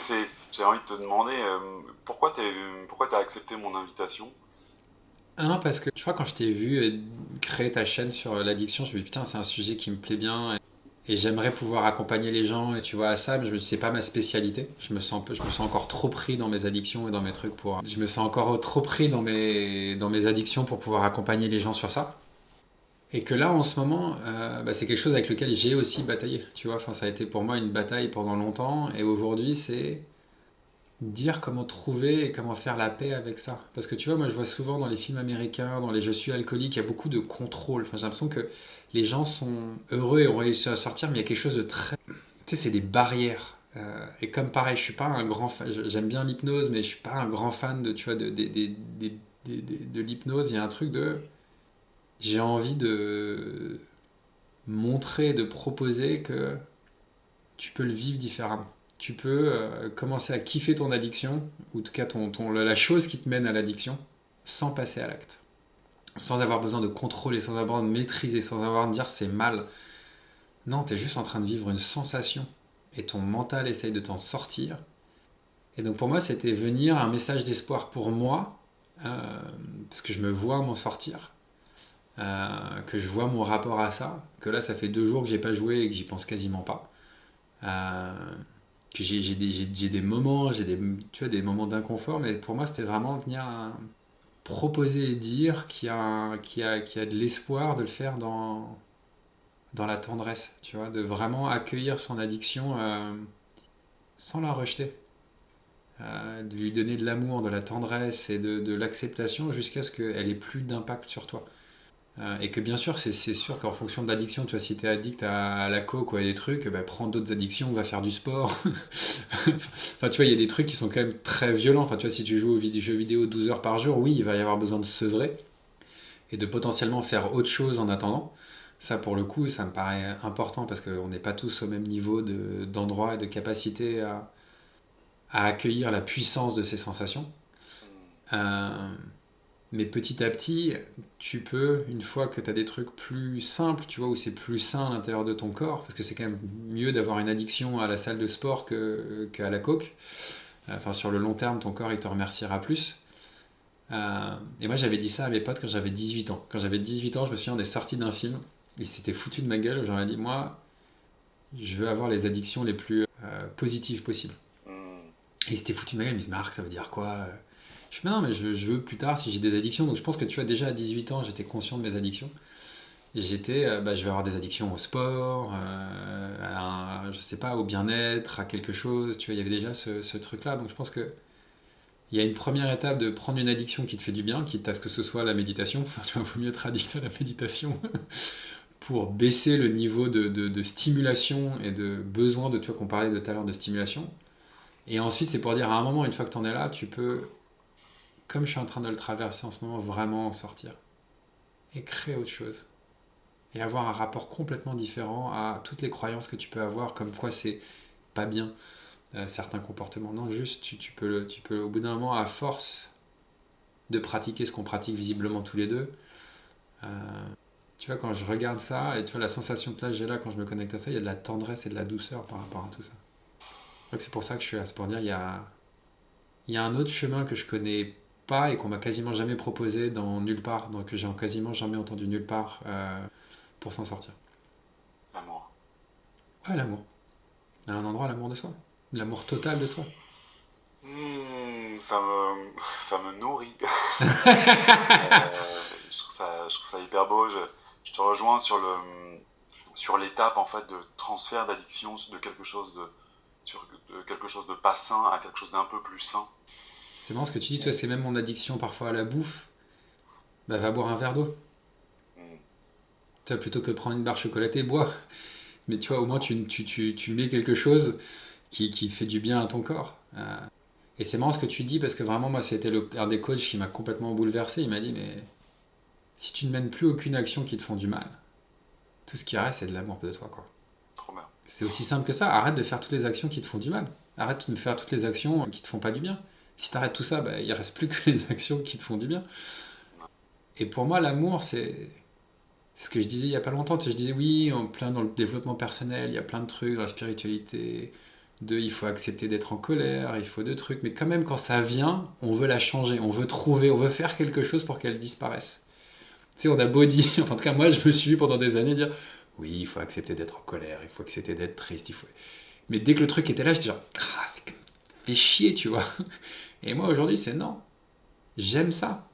j'ai envie de te demander pourquoi t'as accepté mon invitation. Un, parce que je crois quand je t'ai vu créer ta chaîne sur l'addiction, je me suis dit putain, c'est un sujet qui me plaît bien et j'aimerais pouvoir accompagner les gens et tu vois à ça, mais je me dis c'est pas ma spécialité. Je me sens encore trop pris dans mes addictions et dans mes trucs pour. Je me sens encore trop pris dans mes addictions pour pouvoir accompagner les gens sur ça. Et que là, en ce moment, bah, c'est quelque chose avec lequel j'ai aussi bataillé. Tu vois, enfin, ça a été pour moi une bataille pendant longtemps. Et aujourd'hui, c'est dire comment trouver et comment faire la paix avec ça. Parce que tu vois, moi je vois souvent dans les films américains, dans les Je suis alcoolique, il y a beaucoup de contrôle. Enfin, j'ai l'impression que les gens sont heureux et ont réussi à sortir, mais il y a quelque chose de très... Tu sais, c'est des barrières. Et comme pareil, je suis pas un grand fan, j'aime bien l'hypnose, mais je suis pas un grand fan de, tu vois, de l'hypnose. Il y a un truc de... J'ai envie de montrer, de proposer que tu peux le vivre différemment. Tu peux commencer à kiffer ton addiction, ou en tout cas la chose qui te mène à l'addiction, sans passer à l'acte. Sans avoir besoin de contrôler, sans avoir besoin de maîtriser, sans avoir besoin de dire c'est mal. Non, tu es juste en train de vivre une sensation. Et ton mental essaye de t'en sortir. Et donc pour moi, c'était venir un message d'espoir pour moi, parce que je me vois m'en sortir, que je vois mon rapport à ça, que là, ça fait 2 jours que j'ai pas joué et que j'y pense quasiment pas. Euh, que j'ai des moments, tu vois, des moments d'inconfort, mais pour moi, c'était vraiment venir proposer et dire qu'il y a de l'espoir de le faire dans la tendresse, tu vois, de vraiment accueillir son addiction sans la rejeter. De lui donner de l'amour, de la tendresse et de l'acceptation jusqu'à ce qu'elle ait plus d'impact sur toi. Et que bien sûr, c'est sûr qu'en fonction de l'addiction, tu vois, si tu es addict à la coke ou à des trucs, bah, prends d'autres addictions, va faire du sport. Enfin, tu vois, il y a des trucs qui sont quand même très violents. Enfin, tu vois, si tu joues aux jeux vidéo 12 heures par jour, oui, il va y avoir besoin de sevrer et de potentiellement faire autre chose en attendant. Ça, pour le coup, ça me paraît important parce qu'on n'est pas tous au même niveau d'endroit et de capacité à accueillir la puissance de ces sensations. Euh, mais petit à petit, tu peux, une fois que tu as des trucs plus simples, tu vois, où c'est plus sain à l'intérieur de ton corps, parce que c'est quand même mieux d'avoir une addiction à la salle de sport qu'à la coke. Enfin, sur le long terme, ton corps, il te remerciera plus. Et moi, j'avais dit ça à mes potes quand j'avais 18 ans. Quand j'avais 18 ans, je me souviens, on est sorti d'un film, ils s'étaient foutus de ma gueule, j'aurais dit, moi, je veux avoir les addictions les plus positives possibles. Et ils s'étaient foutus de ma gueule, ils me disent, Marc, ça veut dire quoi? Je dis, non, mais je veux plus tard si j'ai des addictions. Donc je pense que tu vois, déjà à 18 ans, j'étais conscient de mes addictions. Et j'étais, je vais avoir des addictions au sport, je sais pas, au bien-être, à quelque chose. Tu vois, il y avait déjà ce truc-là. Donc je pense que il y a une première étape de prendre une addiction qui te fait du bien, quitte à ce que ce soit la méditation. Enfin, tu vois, il vaut mieux être addict à la méditation pour baisser le niveau de stimulation et de besoin de, tu vois, qu'on parlait de tout à l'heure de stimulation. Et ensuite, c'est pour dire à un moment, une fois que tu en es là, tu peux, comme je suis en train de le traverser en ce moment, vraiment en sortir et créer autre chose. Et avoir un rapport complètement différent à toutes les croyances que tu peux avoir, comme quoi c'est pas bien certains comportements. Non, juste tu peux, au bout d'un moment, à force de pratiquer ce qu'on pratique visiblement tous les deux, euh, tu vois, quand je regarde ça, et tu vois la sensation que là j'ai là quand je me connecte à ça, il y a de la tendresse et de la douceur par rapport à tout ça. Donc c'est pour ça que je suis là, c'est pour dire il y a un autre chemin que je connais pas et qu'on m'a quasiment jamais proposé dans nulle part, donc que j'ai quasiment jamais entendu nulle part pour s'en sortir. L'amour. Ouais, l'amour. À un endroit, l'amour de soi. L'amour total de soi. Ça me nourrit. Je trouve ça hyper beau. Je te rejoins sur l'étape en fait de transfert d'addiction de quelque chose de pas sain à quelque chose d'un peu plus sain. C'est marrant ce que tu dis, toi, c'est même mon addiction parfois à la bouffe. Bah, va boire un verre d'eau. Mm. Tu vois, plutôt que de prendre une barre chocolatée, bois. Mais tu vois, au moins, tu mets quelque chose qui fait du bien à ton corps. Et c'est marrant ce que tu dis, parce que vraiment, moi, c'était un des coachs qui m'a complètement bouleversé. Il m'a dit, mais si tu ne mènes plus aucune action qui te font du mal, tout ce qui reste, c'est de l'amour de toi, quoi. Trop bien. C'est aussi simple que ça. Arrête de faire toutes les actions qui te font du mal. Arrête de faire toutes les actions qui te font pas du bien. Si tu arrêtes tout ça, bah, il reste plus que les actions qui te font du bien. Et pour moi, l'amour, c'est ce que je disais il y a pas longtemps. Je disais oui, en plein dans le développement personnel, il y a plein de trucs dans la spiritualité. Il faut accepter d'être en colère, il faut 2 trucs. Mais quand même, quand ça vient, on veut la changer, on veut trouver, on veut faire quelque chose pour qu'elle disparaisse. Tu sais, on a beau dire, enfin, en tout cas, moi, je me suis vu pendant des années dire oui, il faut accepter d'être en colère, il faut accepter d'être triste, il faut. Mais dès que le truc était là, j'étais genre c'est fait chier, tu vois. Et moi, aujourd'hui, c'est non. J'aime ça.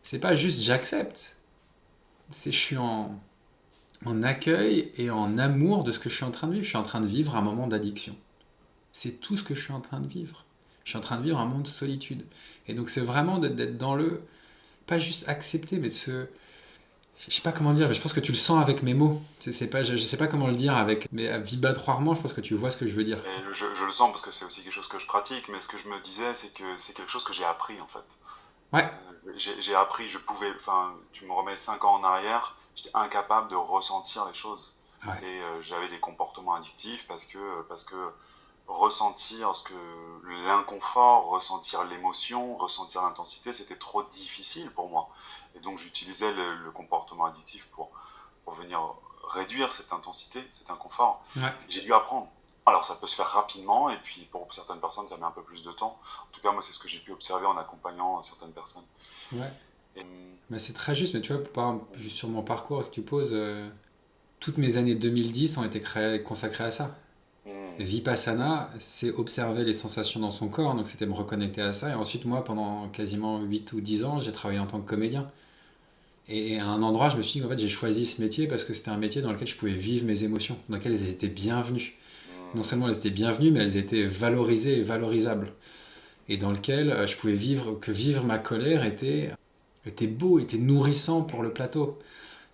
C'est pas juste j'accepte. C'est je suis en accueil et en amour de ce que je suis en train de vivre. Je suis en train de vivre un moment d'addiction. C'est tout ce que je suis en train de vivre. Je suis en train de vivre un moment de solitude. Et donc c'est vraiment d'être dans le... Pas juste accepter, mais de se... Je sais pas comment le dire, mais je pense que tu le sens avec mes mots. C'est pas, je sais pas comment le dire avec... Mais à vibratoire, je pense que tu vois ce que je veux dire. Et je le sens parce que c'est aussi quelque chose que je pratique, mais ce que je me disais, c'est que c'est quelque chose que j'ai appris en fait. Ouais, J'ai appris, tu me remets 5 ans en arrière, j'étais incapable de ressentir les choses. ouais, Et j'avais des comportements addictifs parce que ressentir l'inconfort, ressentir l'émotion, ressentir l'intensité, c'était trop difficile pour moi. Et donc j'utilisais le comportement addictif pour venir réduire cette intensité, cet inconfort. ouais. J'ai dû apprendre. Alors ça peut se faire rapidement et puis pour certaines personnes ça met un peu plus de temps. En tout cas moi c'est ce que j'ai pu observer en accompagnant certaines personnes. Ouais. Et, Mais c'est très juste, mais tu vois, par exemple, juste sur mon parcours que tu poses, toutes mes années 2010 ont été consacrées à ça. Vipassana, c'est observer les sensations dans son corps, donc c'était me reconnecter à ça. Et ensuite, moi, pendant quasiment 8 ou 10 ans, j'ai travaillé en tant que comédien. Et à un endroit, je me suis dit qu'en fait, j'ai choisi ce métier parce que c'était un métier dans lequel je pouvais vivre mes émotions, dans lequel elles étaient bienvenues. Non seulement elles étaient bienvenues, mais elles étaient valorisées et valorisables. Et dans lequel je pouvais vivre ma colère était beau, était nourrissant pour le plateau.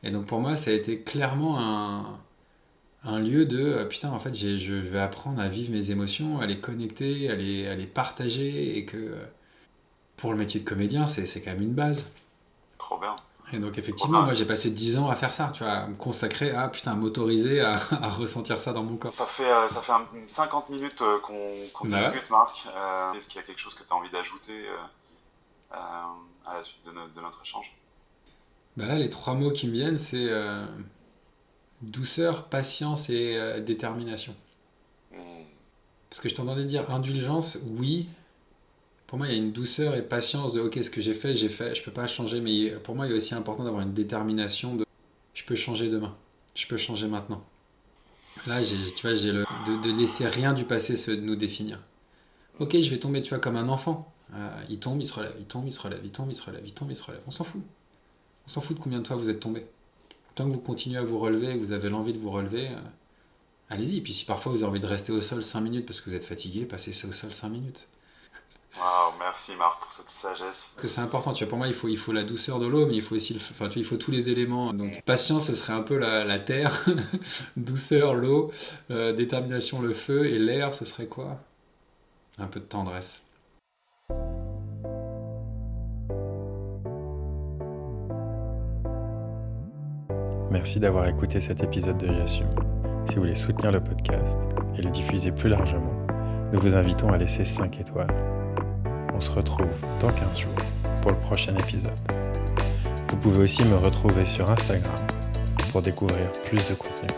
Et donc pour moi, ça a été clairement un lieu de putain, en fait, je vais apprendre à vivre mes émotions, à les connecter, à les partager, et que pour le métier de comédien, c'est quand même une base. trop bien. Et donc effectivement, moi j'ai passé 10 ans à faire ça, tu vois, à me consacrer à m'autoriser à ressentir ça dans mon corps. Ça fait 50 minutes qu'on Bah ouais. discute, Marc. Est-ce qu'il y a quelque chose que tu as envie d'ajouter à la suite de notre échange? Bah là, les 3 mots qui me viennent, c'est douceur, patience et détermination. Hmm. Parce que je t'entendais dire indulgence, oui. Pour moi, il y a une douceur et patience de ok, ce que j'ai fait, je peux pas changer, mais pour moi, il est aussi important d'avoir une détermination de je peux changer demain, je peux changer maintenant. Là, tu vois, de laisser rien du passé nous définir. Ok, je vais tomber, tu vois, comme un enfant. Il tombe, il se relève, il tombe, il se relève, il tombe, il se relève, il tombe, il se relève. On s'en fout. On s'en fout de combien de fois vous êtes tombé. Tant que vous continuez à vous relever et que vous avez l'envie de vous relever, allez-y. Et puis si parfois vous avez envie de rester au sol 5 minutes parce que vous êtes fatigué, passez au sol 5 minutes. Wow, merci Marc pour cette sagesse. Parce que c'est important, tu vois, pour moi, il faut la douceur de l'eau, mais il faut aussi, enfin, tu vois, il faut tous les éléments. Donc, patience, ce serait un peu la terre, douceur, l'eau, détermination, le feu, et l'air, ce serait quoi? Un peu de tendresse. Merci d'avoir écouté cet épisode de J'assume. Si vous voulez soutenir le podcast et le diffuser plus largement, nous vous invitons à laisser 5 étoiles. On se retrouve dans 15 jours pour le prochain épisode. Vous pouvez aussi me retrouver sur Instagram pour découvrir plus de contenu.